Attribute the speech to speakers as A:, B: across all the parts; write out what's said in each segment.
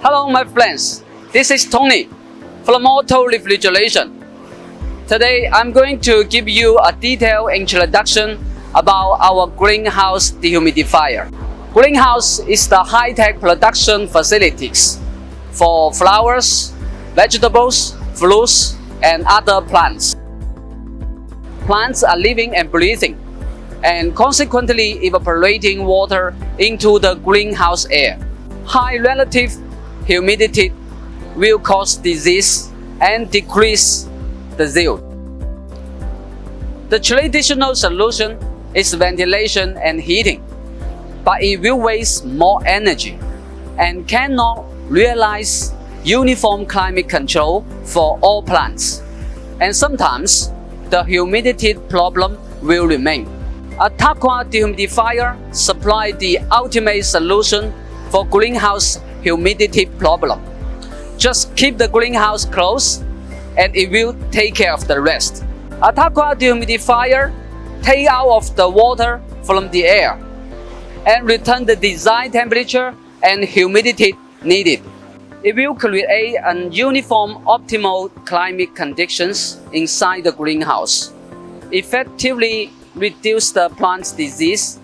A: Hello my friends, this is Tony from Auto Refrigeration. Today I'm going to give you a detailed introduction about our greenhouse dehumidifier. Greenhouse is the high-tech production facilities for flowers, vegetables, fruits, and other plants. Plants are living and breathing, and consequently evaporating water into the greenhouse air. High relative humidity will cause disease and decrease the yield. The traditional solution is ventilation and heating, but it will waste more energy and cannot realize uniform climate control for all plants. And sometimes the humidity problem will remain. Altaqua dehumidifier supplies the ultimate solution for greenhouse humidity problem. Just keep the greenhouse closed and it will take care of the rest. Altaqua dehumidifier take out of the water from the air and return the desired temperature and humidity needed. It will create an uniform optimal climate conditions inside the greenhouse, effectively reduce the plant's disease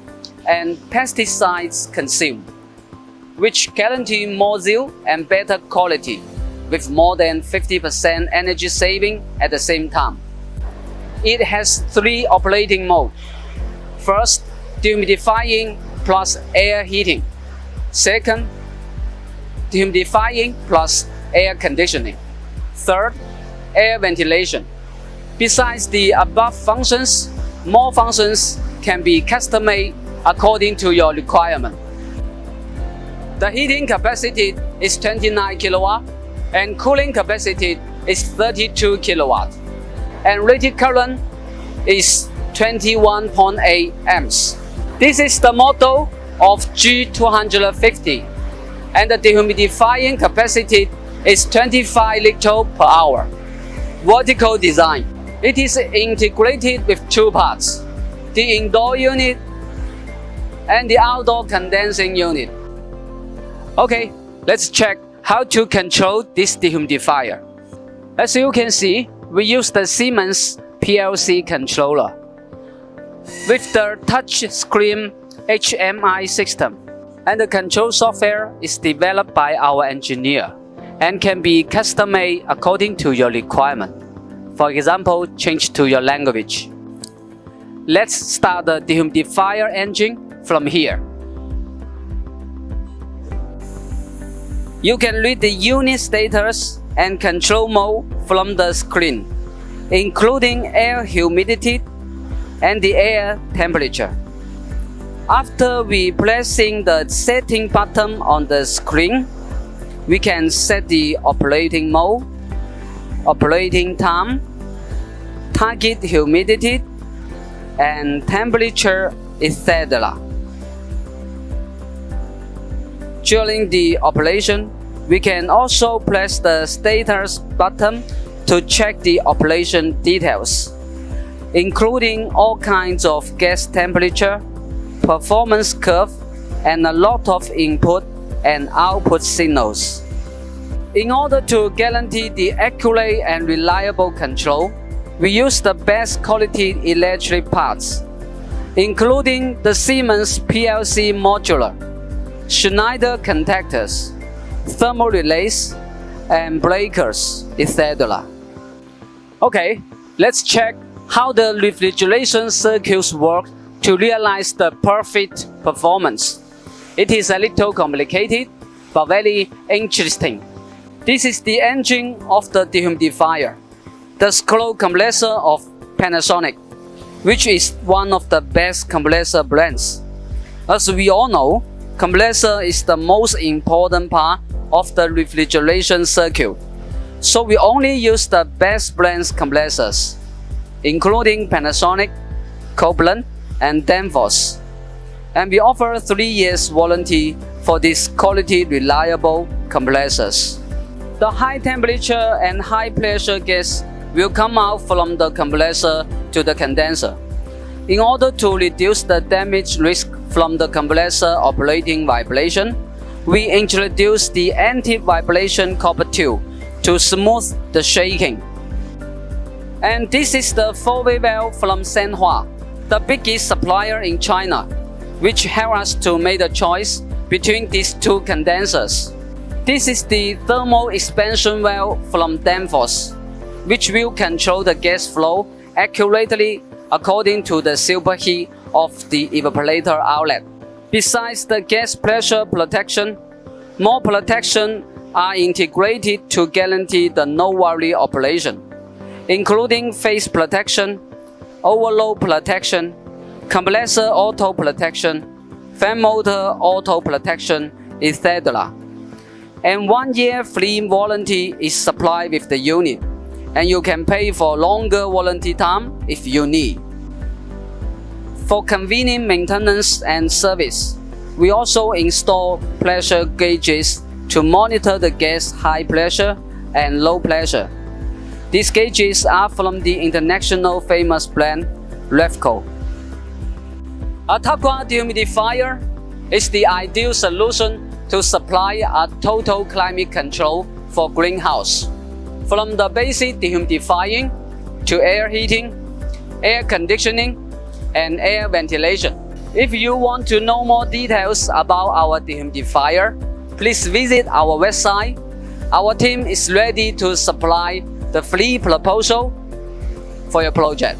A: and pesticides consumed, which guarantee more yield and better quality with more than 50% energy saving at the same time. It has 3 operating modes. First, dehumidifying plus air heating. Second, dehumidifying plus air conditioning. Third, air ventilation. Besides the above functions, more functions can be custom-made according to your requirement. The heating capacity is 29 kW and cooling capacity is 32 kW. And rated current is 21.8 amps. This is the model of G250 and the dehumidifying capacity is 25 liters per hour. Vertical design. It is integrated with 2 parts, the indoor unit and the outdoor condensing unit. Okay, let's check how to control this dehumidifier. As you can see, we use the Siemens PLC controller with the touch screen HMI system, and the control software is developed by our engineer and can be custom-made according to your requirement. For example, change to your language. Let's start the dehumidifier engine from here. You can read the unit status and control mode from the screen, including air humidity and the air temperature. After we pressing the setting button on the screen, we can set the operating mode, operating time, target humidity, and temperature, etc. During the operation, we can also press the status button to check the operation details, including all kinds of gas temperature, performance curve, and a lot of input and output signals. In order to guarantee the accurate and reliable control, we use the best quality electric parts, including the Siemens PLC modular, Schneider contactors, thermal relays, and breakers, etc. Okay, let's check how the refrigeration circuits work to realize the perfect performance. It is a little complicated, but very interesting. This is the engine of the dehumidifier, the scroll compressor of Panasonic, which is one of the best compressor brands. As we all know, compressor is the most important part of the refrigeration circuit, so we only use the best brands compressors, including Panasonic, Copeland, and Danfoss. And we offer 3 years warranty for these quality reliable compressors. The high temperature and high pressure gas will come out from the compressor to the condenser. In order to reduce the damage risk from the compressor operating vibration, we introduced the anti-vibration copper tube to smooth the shaking. And this is the 4-way valve from Shanghai, the biggest supplier in China, which helped us to make the choice between these two condensers. This is the thermal expansion valve from Danfoss, which will control the gas flow accurately according to the superheat of the evaporator outlet. Besides the gas pressure protection, more protection are integrated to guarantee the no-worry operation, including face protection, overload protection, compressor auto protection, fan motor auto protection, etc. And 1 year free warranty is supplied with the unit, and you can pay for longer warranty time if you need. For convenient maintenance and service, we also install pressure gauges to monitor the gas high pressure and low pressure. These gauges are from the international famous brand Revco. Altaqua dehumidifier is the ideal solution to supply a total climate control for greenhouse, from the basic dehumidifying to air heating, air conditioning, and air ventilation. If you want to know more details about our dehumidifier, please visit our website. Our team is ready to supply the free proposal for your project.